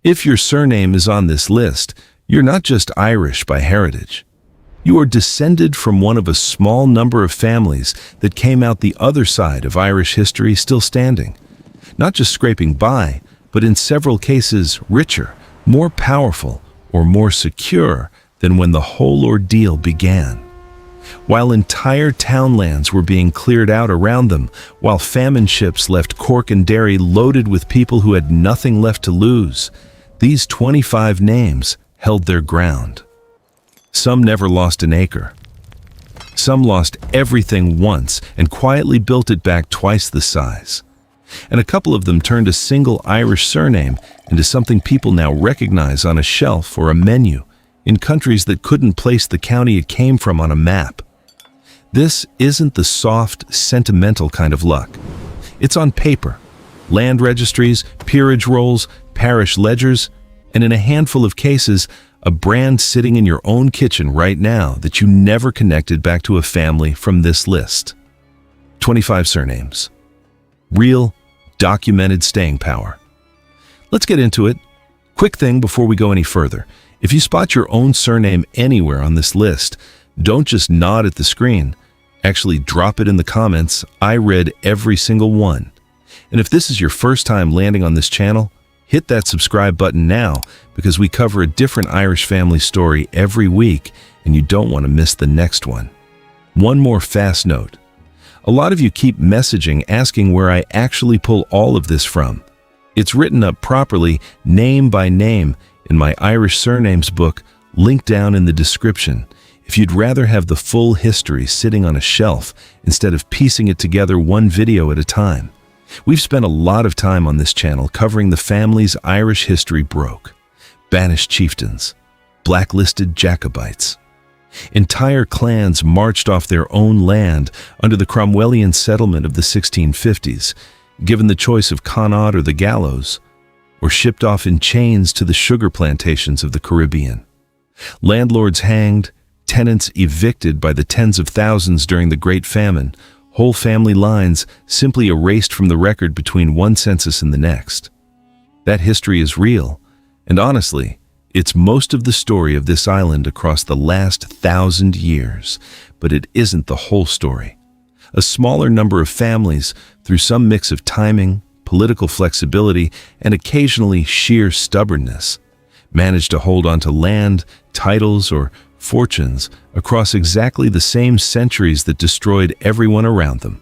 If your surname is on this list, you're not just Irish by heritage. You are descended from one of a small number of families that came out the other side of Irish history still standing. Not just scraping by, but in several cases richer, more powerful, or more secure than when the whole ordeal began. While entire townlands were being cleared out around them, while famine ships left Cork and Derry loaded with people who had nothing left to lose, these 25 names held their ground. Some never lost an acre. Some lost everything once and quietly built it back twice the size. And a couple of them turned a single Irish surname into something people now recognize on a shelf or a menu in countries that couldn't place the county it came from on a map. This isn't the soft, sentimental kind of luck. It's on paper. Land registries, peerage rolls, parish ledgers, and in a handful of cases, a brand sitting in your own kitchen right now that you never connected back to a family from this list. 25 surnames. Real, documented staying power. Let's get into it. Quick thing before we go any further. If you spot your own surname anywhere on this list, don't just nod at the screen. Actually drop it in the comments. I read every single one. And if this is your first time landing on this channel, hit that subscribe button now because we cover a different Irish family story every week and you don't want to miss the next one. One more fast note. A lot of you keep messaging asking where I actually pull all of this from. It's written up properly, name by name, in my Irish Surnames book, linked down in the description. If you'd rather have the full history sitting on a shelf instead of piecing it together one video at a time. We've spent a lot of time on this channel covering the families Irish history broke. Banished chieftains, blacklisted Jacobites. Entire clans marched off their own land under the Cromwellian settlement of the 1650s, given the choice of Connaught or the gallows, or shipped off in chains to the sugar plantations of the Caribbean. Landlords hanged, tenants evicted by the tens of thousands during the Great Famine, whole family lines simply erased from the record between one census and the next. That history is real, and honestly, it's most of the story of this island across the last 1,000 years, but it isn't the whole story. A smaller number of families, through some mix of timing, political flexibility, and occasionally sheer stubbornness, managed to hold on to land, titles, or fortunes across exactly the same centuries that destroyed everyone around them.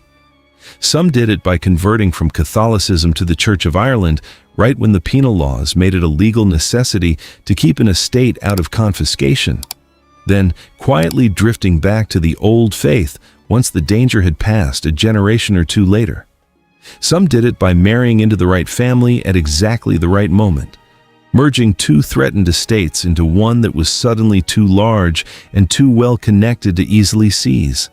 Some did it by converting from Catholicism to the Church of Ireland right when the Penal Laws made it a legal necessity to keep an estate out of confiscation, then quietly drifting back to the old faith once the danger had passed a generation or two later. Some did it by marrying into the right family at exactly the right moment, merging two threatened estates into one that was suddenly too large and too well connected to easily seize.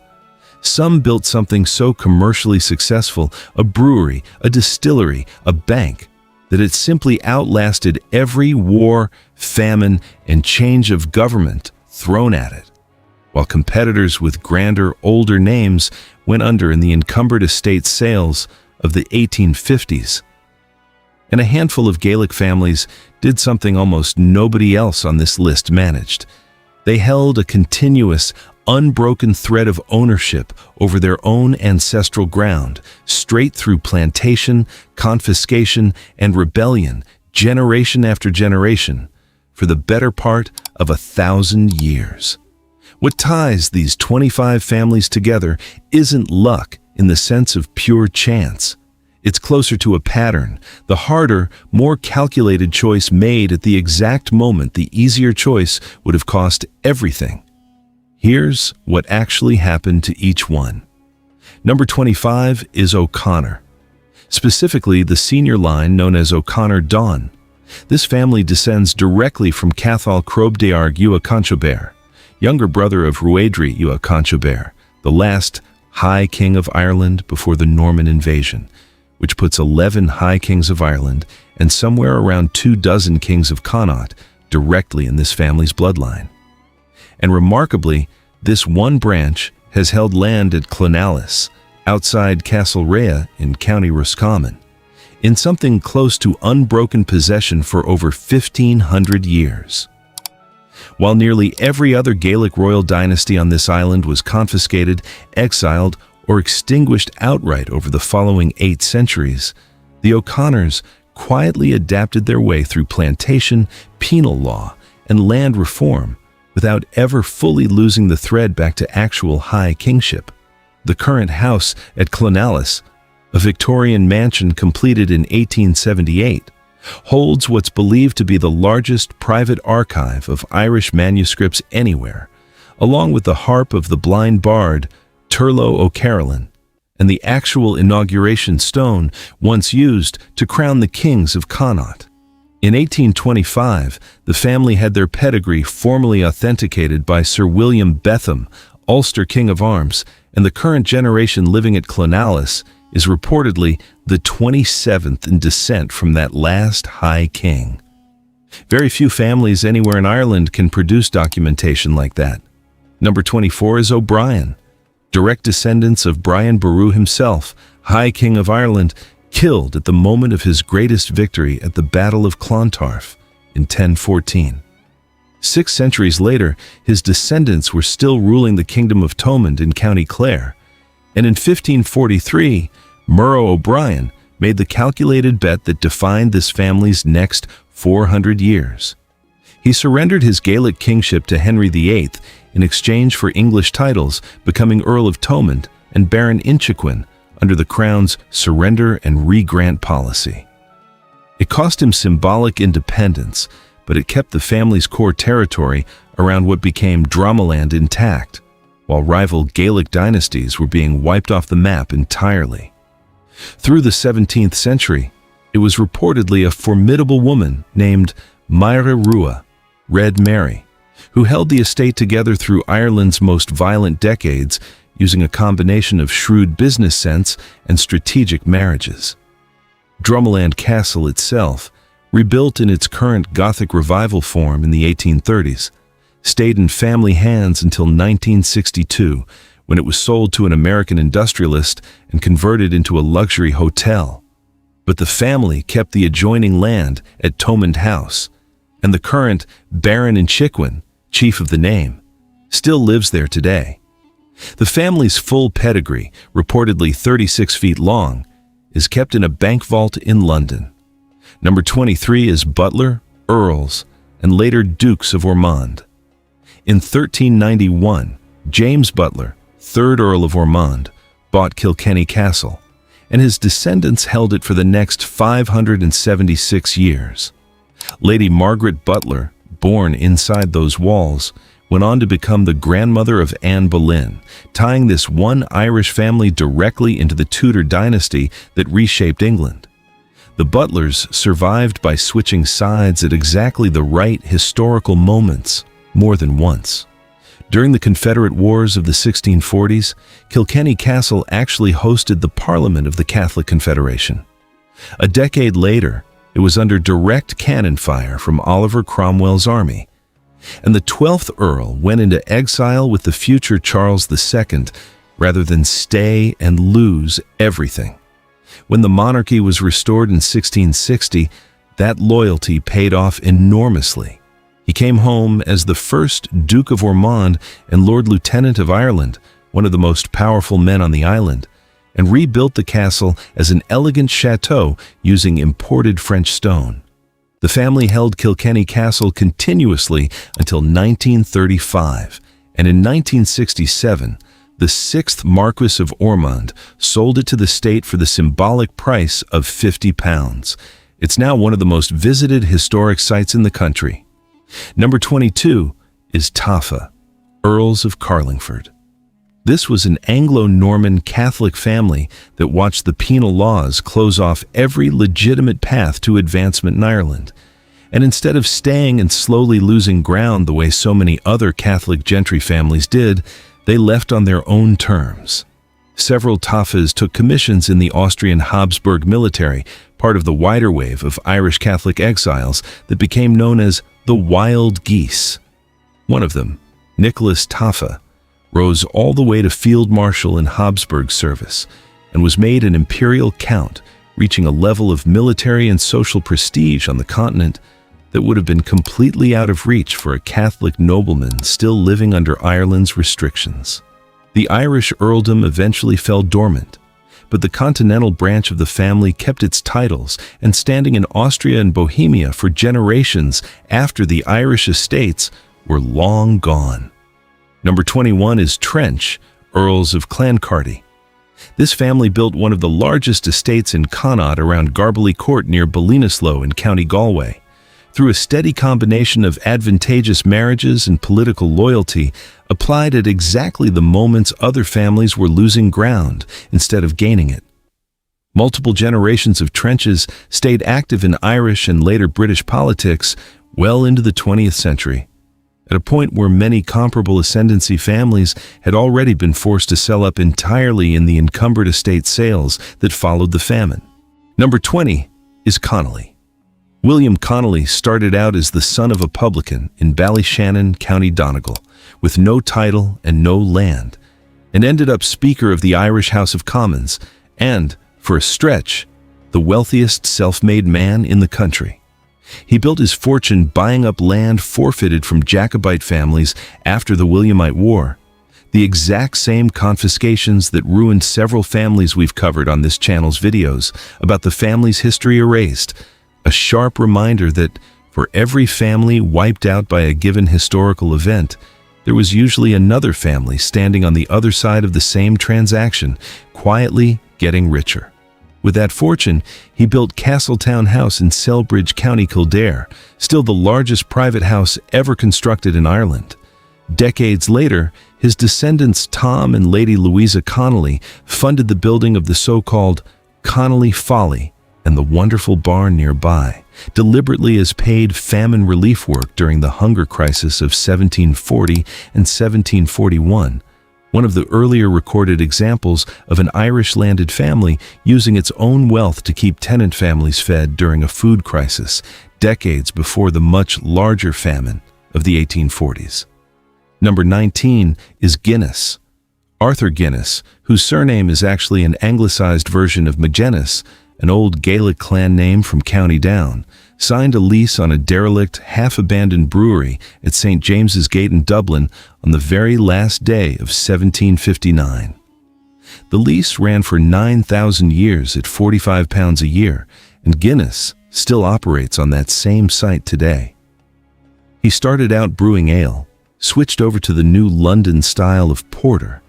Some built something so commercially successful, a brewery, a distillery, a bank, that it simply outlasted every war, famine, and change of government thrown at it, while competitors with grander, older names went under in the encumbered estate sales of the 1850s. And a handful of Gaelic families did something almost nobody else on this list managed. They held a continuous, unbroken thread of ownership over their own ancestral ground, straight through plantation, confiscation, and rebellion, generation after generation, for the better part of 1,000 years. What ties these 25 families together isn't luck in the sense of pure chance. It's closer to a pattern, the harder, more calculated choice made at the exact moment the easier choice would have cost everything. Here's what actually happened to each one. Number 25 is O'Connor. Specifically, the senior line known as O'Connor Donn. This family descends directly from Cathal Crobdearg Ua Conchobar, younger brother of Ruaidri Ua Conchobar, the last High King of Ireland before the Norman invasion, which puts 11 High Kings of Ireland and somewhere around 24 Kings of Connaught directly in this family's bloodline. And remarkably, this one branch has held land at Clonalis, outside Castlerea in County Roscommon. in something close to unbroken possession for over 1,500 years. While nearly every other Gaelic royal dynasty on this island was confiscated, exiled, or extinguished outright over the following 8 centuries, the O'Connors quietly adapted their way through plantation, penal law, and land reform without ever fully losing the thread back to actual high kingship. The current house at Clonalis, a Victorian mansion completed in 1878, holds what's believed to be the largest private archive of Irish manuscripts anywhere, along with the harp of the blind bard Turlo O'Carolan and the actual inauguration stone once used to crown the kings of Connaught. In 1825, the family had their pedigree formally authenticated by Sir William Betham, Ulster King of Arms, and the current generation living at Clonalis is reportedly the 27th in descent from that last High King. Very few families anywhere in Ireland can produce documentation like that. Number 24 is O'Brien, direct descendants of Brian Boru himself, High King of Ireland, killed at the moment of his greatest victory at the Battle of Clontarf in 1014. 6 centuries later, his descendants were still ruling the Kingdom of Thomond in County Clare, and in 1543, Murrow O'Brien made the calculated bet that defined this family's next 400 years. He surrendered his Gaelic kingship to Henry VIII in exchange for English titles, becoming Earl of Thomond and Baron Inchiquin under the Crown's surrender and re-grant policy. It cost him symbolic independence, but it kept the family's core territory around what became Dromaland intact, while rival Gaelic dynasties were being wiped off the map entirely. Through the 17th century, it was reportedly a formidable woman named Maire Rua, Red Mary, who held the estate together through Ireland's most violent decades using a combination of shrewd business sense and strategic marriages. Dromaland Castle itself, rebuilt in its current Gothic revival form in the 1830s, stayed in family hands until 1962, when it was sold to an American industrialist and converted into a luxury hotel. But the family kept the adjoining land at Thomond House, and the current Baron Inchiquin, chief of the name, still lives there today. The family's full pedigree, reportedly 36 feet long, is kept in a bank vault in London. Number 23 is Butler, Earls, and later Dukes of Ormond. In 1391, James Butler, 3rd Earl of Ormond, bought Kilkenny Castle, and his descendants held it for the next 576 years. Lady Margaret Butler, born inside those walls, went on to become the grandmother of Anne Boleyn, tying this one Irish family directly into the Tudor dynasty that reshaped England. The Butlers survived by switching sides at exactly the right historical moments, more than once. During the Confederate Wars of the 1640s, Kilkenny Castle actually hosted the Parliament of the Catholic Confederation. A decade later, it was under direct cannon fire from Oliver Cromwell's army, and the 12th Earl went into exile with the future Charles II rather than stay and lose everything. When the monarchy was restored in 1660, that loyalty paid off enormously. He came home as the first Duke of Ormond and Lord Lieutenant of Ireland, one of the most powerful men on the island, and rebuilt the castle as an elegant chateau using imported French stone. The family held Kilkenny Castle continuously until 1935, and in 1967, the 6th Marquess of Ormond sold it to the state for the symbolic price of £50. It's now one of the most visited historic sites in the country. Number 22 is Taffa, Earls of Carlingford. This was an Anglo-Norman Catholic family that watched the Penal Laws close off every legitimate path to advancement in Ireland. And instead of staying and slowly losing ground the way so many other Catholic gentry families did, they left on their own terms. Several Taffas took commissions in the Austrian Habsburg military, part of the wider wave of Irish Catholic exiles that became known as the Wild Geese. One of them, Nicholas Taffa, rose all the way to Field Marshal in Habsburg service and was made an imperial count, reaching a level of military and social prestige on the continent that would have been completely out of reach for a Catholic nobleman still living under Ireland's restrictions. The Irish earldom eventually fell dormant, but the Continental branch of the family kept its titles and standing in Austria and Bohemia for generations after the Irish estates were long gone. Number 21 is Trench, Earls of Clancarty. This family built one of the largest estates in Connaught around Garbally Court near Ballinasloe in County Galway. Through a steady combination of advantageous marriages and political loyalty applied at exactly the moments other families were losing ground instead of gaining it. Multiple generations of Trenches stayed active in Irish and later British politics well into the 20th century, at a point where many comparable ascendancy families had already been forced to sell up entirely in the encumbered estate sales that followed the famine. Number 20 is Connolly. William Connolly started out as the son of a publican in Ballyshannon, County Donegal, with no title and no land, and ended up Speaker of the Irish House of Commons and, for a stretch, the wealthiest self-made man in the country. He built his fortune buying up land forfeited from Jacobite families after the Williamite War, the exact same confiscations that ruined several families we've covered on this channel's videos about the family's history erased. A sharp reminder that for every family wiped out by a given historical event, there was usually another family standing on the other side of the same transaction, quietly getting richer. With that fortune, he built Castletown House in Selbridge, County Kildare, still the largest private house ever constructed in Ireland. Decades later, his descendants Tom and Lady Louisa Connolly funded the building of the so-called Connolly Folly and the wonderful barn nearby, deliberately as paid famine relief work during the hunger crisis of 1740 and 1741, one of the earlier recorded examples of an Irish landed family using its own wealth to keep tenant families fed during a food crisis, decades before the much larger famine of the 1840s. Number 19 is Guinness. Arthur Guinness, whose surname is actually an anglicized version of Magennis, an old Gaelic clan name from County Down, signed a lease on a derelict, half-abandoned brewery at St. James's Gate in Dublin on the very last day of 1759. The lease ran for 9,000 years at £45 a year, and Guinness still operates on that same site today. He started out brewing ale, switched over to the new London style of porter,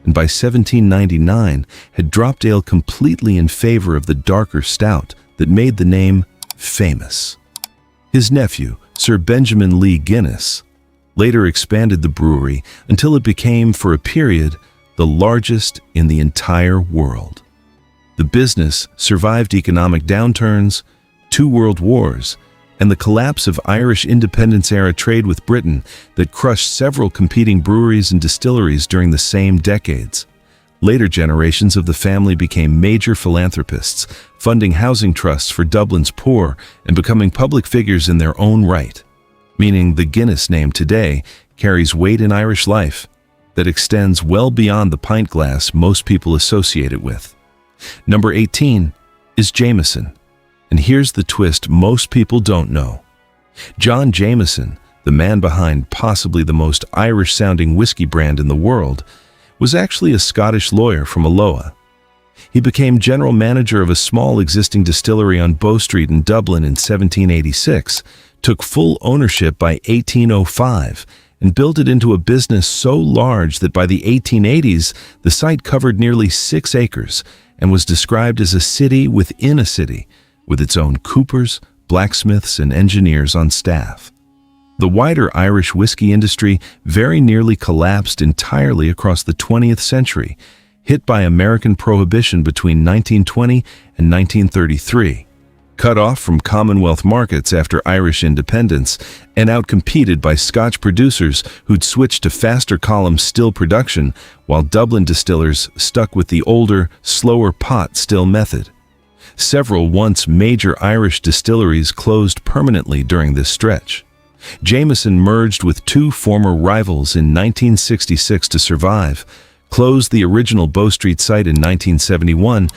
and by 1799 had dropped ale completely in favor of the darker stout that made the name famous. His nephew, Sir Benjamin Lee Guinness, later expanded the brewery until it became, for a period, the largest in the entire world. The business survived economic downturns, 2 world wars, and the collapse of Irish independence-era trade with Britain that crushed several competing breweries and distilleries during the same decades. Later generations of the family became major philanthropists, funding housing trusts for Dublin's poor and becoming public figures in their own right, meaning the Guinness name today carries weight in Irish life that extends well beyond the pint glass most people associate it with. Number 18 is Jameson. And here's the twist most people don't know. John Jameson, the man behind possibly the most Irish-sounding whiskey brand in the world, was actually a Scottish lawyer from Alloa. He became general manager of a small existing distillery on Bow Street in Dublin in 1786, took full ownership by 1805, and built it into a business so large that by the 1880s, the site covered nearly 6 acres and was described as a city within a city, with its own coopers, blacksmiths, and engineers on staff. The wider Irish whiskey industry very nearly collapsed entirely across the 20th century, hit by American Prohibition between 1920 and 1933, cut off from Commonwealth markets after Irish independence, and outcompeted by Scotch producers who'd switched to faster column still production, while Dublin distillers stuck with the older, slower pot still method. Several once major Irish distilleries closed permanently during this stretch. Jameson merged with 2 former rivals in 1966 to survive, closed the original Bow Street site in 1971,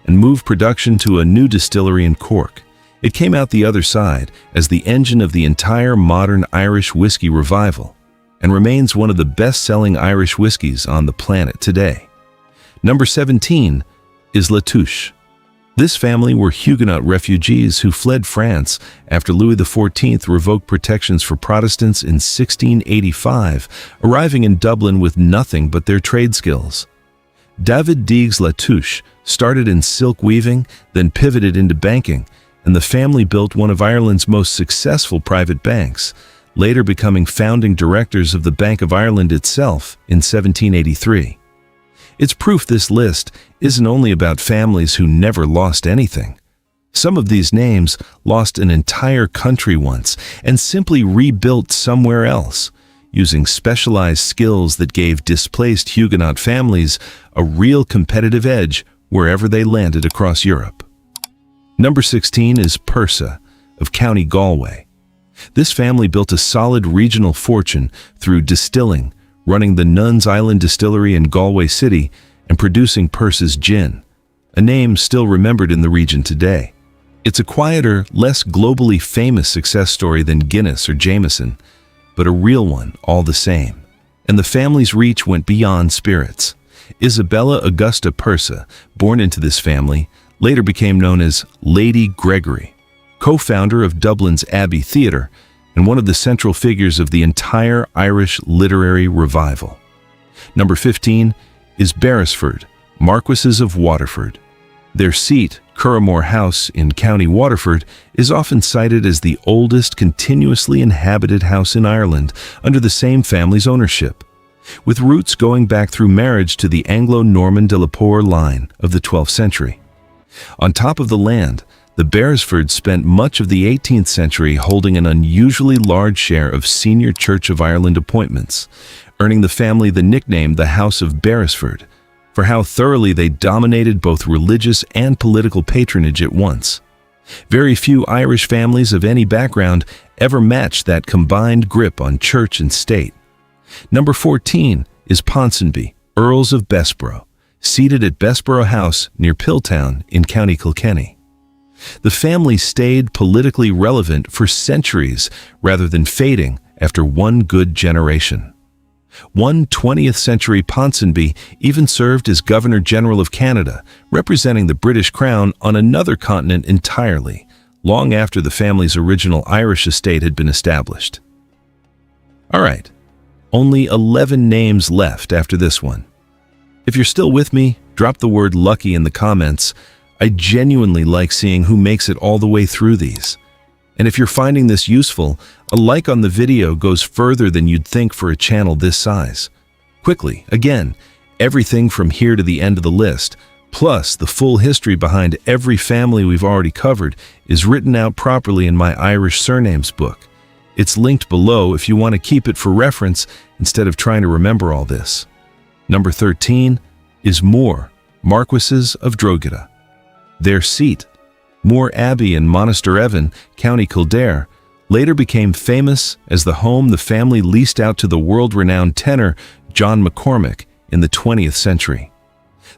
and moved production to a new distillery in Cork. It came out the other side as the engine of the entire modern Irish whiskey revival, and remains one of the best-selling Irish whiskeys on the planet today. Number 17 is Latouche. This family were Huguenot refugees who fled France after Louis XIV revoked protections for Protestants in 1685, arriving in Dublin with nothing but their trade skills. David Digges Latouche started in silk weaving, then pivoted into banking, and the family built one of Ireland's most successful private banks, later becoming founding directors of the Bank of Ireland itself in 1783. It's proof this list isn't only about families who never lost anything. Some of these names lost an entire country once and simply rebuilt somewhere else, using specialized skills that gave displaced Huguenot families a real competitive edge wherever they landed across Europe. Number 16 is Persa of County Galway. This family built a solid regional fortune through distilling, running the Nuns Island Distillery in Galway City, and producing Persa's gin, a name still remembered in the region today. It's a quieter, less globally famous success story than Guinness or Jameson, but a real one all the same. And the family's reach went beyond spirits. Isabella Augusta Persa, born into this family, later became known as Lady Gregory, co-founder of Dublin's Abbey Theatre, and one of the central figures of the entire Irish literary revival. Number 15 is Beresford, Marquesses of Waterford. Their seat, Curramore House in County Waterford, is often cited as the oldest continuously inhabited house in Ireland under the same family's ownership, with roots going back through marriage to the Anglo-Norman de la Poer line of the 12th century. On top of the land, the Beresfords spent much of the 18th century holding an unusually large share of senior Church of Ireland appointments, earning the family the nickname the House of Beresford, for how thoroughly they dominated both religious and political patronage at once. Very few Irish families of any background ever matched that combined grip on church and state. Number 14 is Ponsonby, Earls of Bessborough, seated at Bessborough House near Piltown in County Kilkenny. The family stayed politically relevant for centuries rather than fading after one good generation. One 20th century Ponsonby even served as Governor General of Canada, representing the British Crown on another continent entirely, long after the family's original Irish estate had been established. All right, only 11 names left after this one. If you're still with me, drop the word lucky in the comments. I genuinely like seeing who makes it all the way through these. And if you're finding this useful, a like on the video goes further than you'd think for a channel this size. Quickly, again, everything from here to the end of the list, plus the full history behind every family we've already covered, is written out properly in my Irish Surnames book. It's linked below if you want to keep it for reference instead of trying to remember all this. Number 13 is Moore, Marquesses of Drogheda. Their seat, Moore Abbey in Monasterevan, County Kildare, later became famous as the home the family leased out to the world-renowned tenor John McCormick in the 20th century.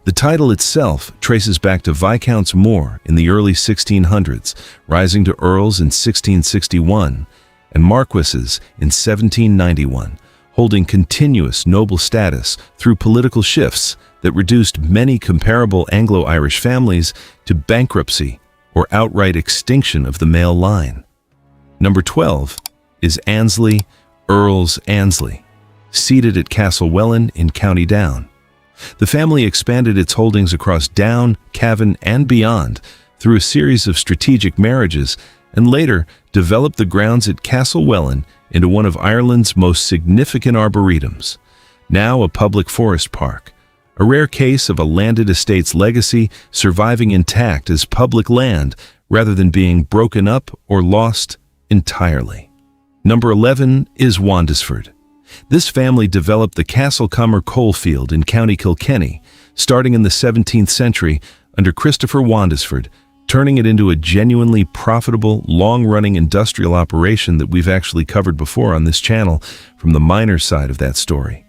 The title itself traces back to Viscounts Moore in the early 1600s, rising to earls in 1661, and Marquesses in 1791, holding continuous noble status through political shifts that reduced many comparable Anglo-Irish families to bankruptcy or outright extinction of the male line. Number 12 is Annesley, Earls Annesley, seated at Castlewellan in County Down. The family expanded its holdings across Down, Cavan, and beyond through a series of strategic marriages, and later developed the grounds at Castlewellan into one of Ireland's most significant arboretums, now a public forest park, a rare case of a landed estate's legacy surviving intact as public land rather than being broken up or lost entirely. Number 11 is Wandesford. This family developed the Castlecomer coalfield in County Kilkenny, starting in the 17th century under Christopher Wandesford, turning it into a genuinely profitable, long-running industrial operation that we've actually covered before on this channel from the miners' side of that story.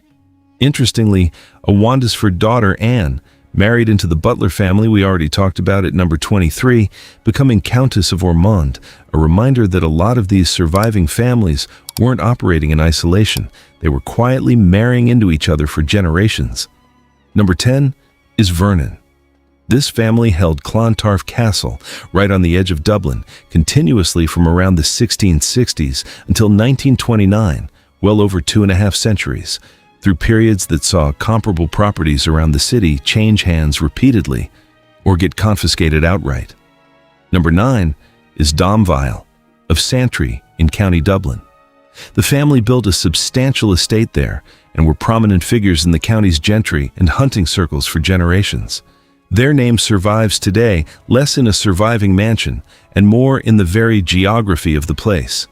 Interestingly, a Wandesford daughter, Anne, married into the Butler family we already talked about at number 23, becoming Countess of Ormond, a reminder that a lot of these surviving families weren't operating in isolation. They were quietly marrying into each other for generations. Number 10 is Vernon. This family held Clontarf Castle, right on the edge of Dublin, continuously from around the 1660s until 1929, well over 2.5 centuries, through periods that saw comparable properties around the city change hands repeatedly or get confiscated outright. Number 9 is Domvile of Santry in County Dublin. The family built a substantial estate there and were prominent figures in the county's gentry and hunting circles for generations. Their name survives today, less in a surviving mansion and more in the very geography of the place.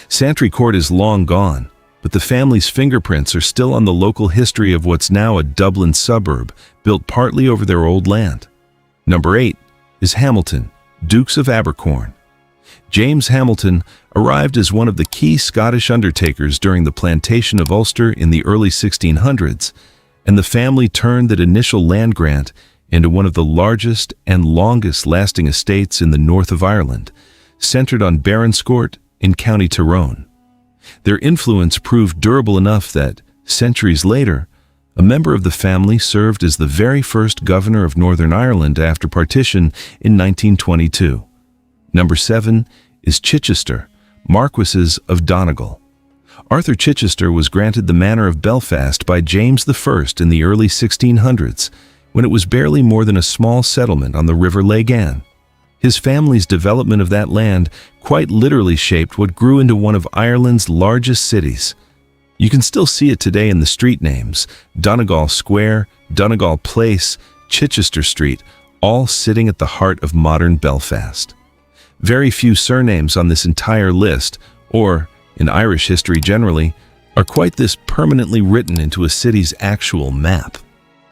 Santry Court is long gone, but the family's fingerprints are still on the local history of what's now a Dublin suburb, built partly over their old land. Number 8 is Hamilton, Dukes of Abercorn. James Hamilton arrived as one of the key Scottish undertakers during the plantation of Ulster in the early 1600s, and the family turned that initial land grant into one of the largest and longest-lasting estates in the north of Ireland, centered on Baronscourt in County Tyrone. Their influence proved durable enough that, centuries later, a member of the family served as the very first governor of Northern Ireland after partition in 1922. Number 7 is Chichester, Marquesses of Donegal. Arthur Chichester was granted the manor of Belfast by James I in the early 1600s, when it was barely more than a small settlement on the River Lagan. His family's development of that land quite literally shaped what grew into one of Ireland's largest cities. You can still see it today in the street names: Donegal Square, Donegal Place, Chichester Street, all sitting at the heart of modern Belfast. Very few surnames on this entire list, or in Irish history generally, are quite this permanently written into a city's actual map.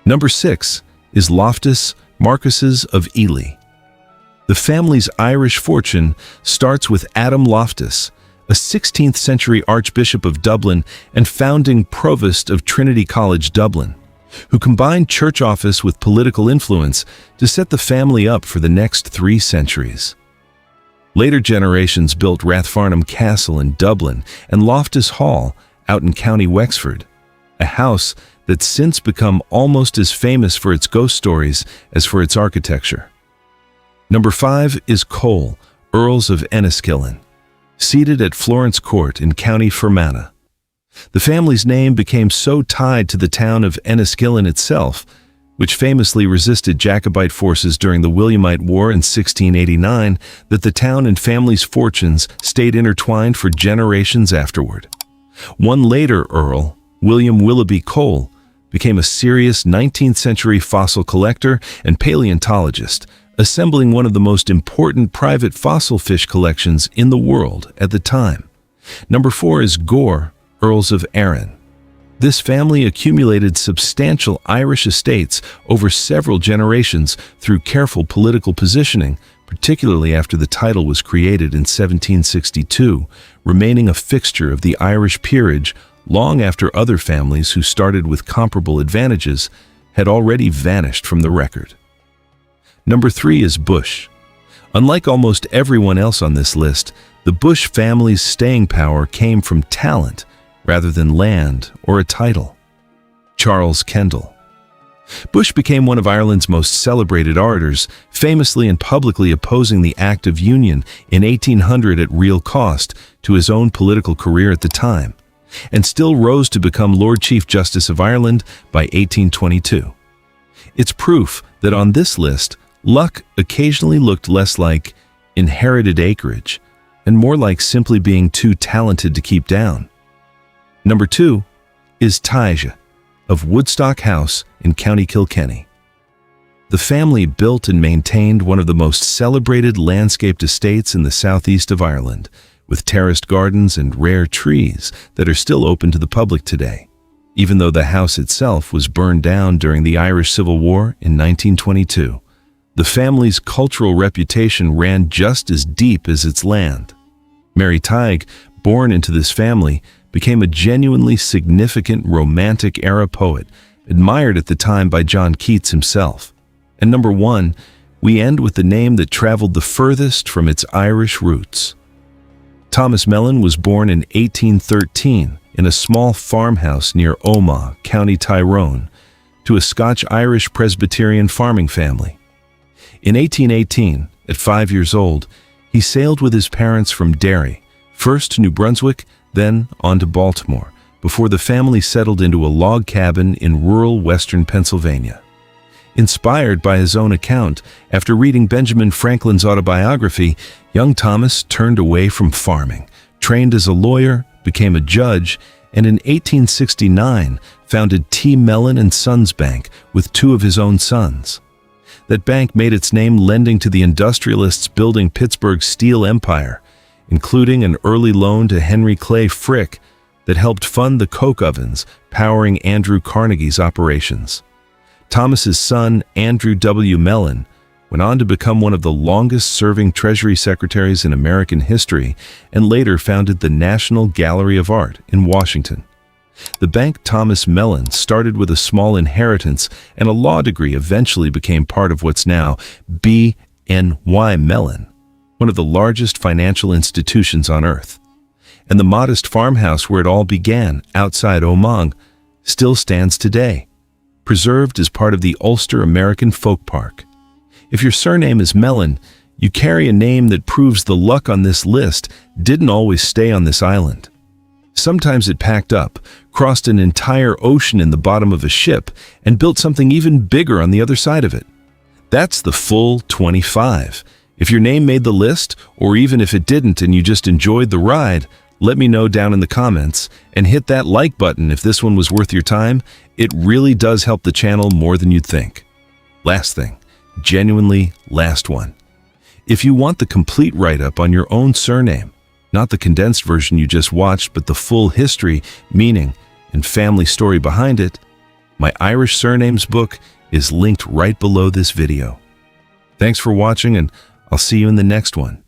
Number 6 is Loftus, Marquesses of Ely. The family's Irish fortune starts with Adam Loftus, a 16th century Archbishop of Dublin and founding Provost of Trinity College Dublin, who combined church office with political influence to set the family up for the next 3 centuries. Later generations built Rathfarnham Castle in Dublin and Loftus Hall out in County Wexford, a house that's since become almost as famous for its ghost stories as for its architecture. Number 5 is Cole, Earls of Enniskillen, seated at Florence Court in County Fermanagh. The family's name became so tied to the town of Enniskillen itself, which famously resisted Jacobite forces during the Williamite War in 1689, that the town and family's fortunes stayed intertwined for generations afterward. One later Earl, William Willoughby Cole, became a serious 19th century fossil collector and paleontologist, assembling one of the most important private fossil fish collections in the world at the time. Number 4 is Gore, Earls of Arran. This family accumulated substantial Irish estates over several generations through careful political positioning, particularly after the title was created in 1762, remaining a fixture of the Irish peerage long after other families who started with comparable advantages had already vanished from the record. Number 3 is Bush. Unlike almost everyone else on this list, the Bush family's staying power came from talent rather than land or a title. Charles Kendall. Bush became one of Ireland's most celebrated orators, famously and publicly opposing the Act of Union in 1800 at real cost to his own political career at the time, and still rose to become Lord Chief Justice of Ireland by 1822. It's proof that on this list, luck occasionally looked less like inherited acreage and more like simply being too talented to keep down. Number 2 is Taoiseach of Woodstock House in County Kilkenny. The family built and maintained one of the most celebrated landscaped estates in the southeast of Ireland, with terraced gardens and rare trees that are still open to the public today, even though the house itself was burned down during the Irish Civil War in 1922. The family's cultural reputation ran just as deep as its land. Mary Tighe, born into this family, became a genuinely significant Romantic-era poet, admired at the time by John Keats himself. And number 1, we end with the name that traveled the furthest from its Irish roots. Thomas Mellon was born in 1813 in a small farmhouse near Omagh, County Tyrone, to a Scotch-Irish Presbyterian farming family. In 1818, at 5 years old, he sailed with his parents from Derry, first to New Brunswick, then on to Baltimore, before the family settled into a log cabin in rural western Pennsylvania. Inspired by his own account, after reading Benjamin Franklin's autobiography, young Thomas turned away from farming, trained as a lawyer, became a judge, and in 1869 founded T. Mellon and Sons Bank with 2 of his own sons. That bank made its name lending to the industrialists building Pittsburgh's steel empire, including an early loan to Henry Clay Frick that helped fund the coke ovens powering Andrew Carnegie's operations. Thomas's son, Andrew W. Mellon, went on to become one of the longest-serving Treasury secretaries in American history and later founded the National Gallery of Art in Washington. The bank Thomas Mellon started with a small inheritance, and a law degree eventually became part of what's now BNY Mellon, one of the largest financial institutions on earth. And the modest farmhouse where it all began, outside Omagh, still stands today, preserved as part of the Ulster American Folk Park. If your surname is Mellon, you carry a name that proves the luck on this list didn't always stay on this island. Sometimes it packed up, crossed an entire ocean in the bottom of a ship, and built something even bigger on the other side of it. That's the full 25. If your name made the list, or even if it didn't and you just enjoyed the ride, let me know down in the comments, and hit that like button if this one was worth your time. It really does help the channel more than you'd think. Last thing, genuinely last one. If you want the complete write-up on your own surname, not the condensed version you just watched, but the full history, meaning, and family story behind it, my Irish Surnames book is linked right below this video. Thanks for watching, and I'll see you in the next one.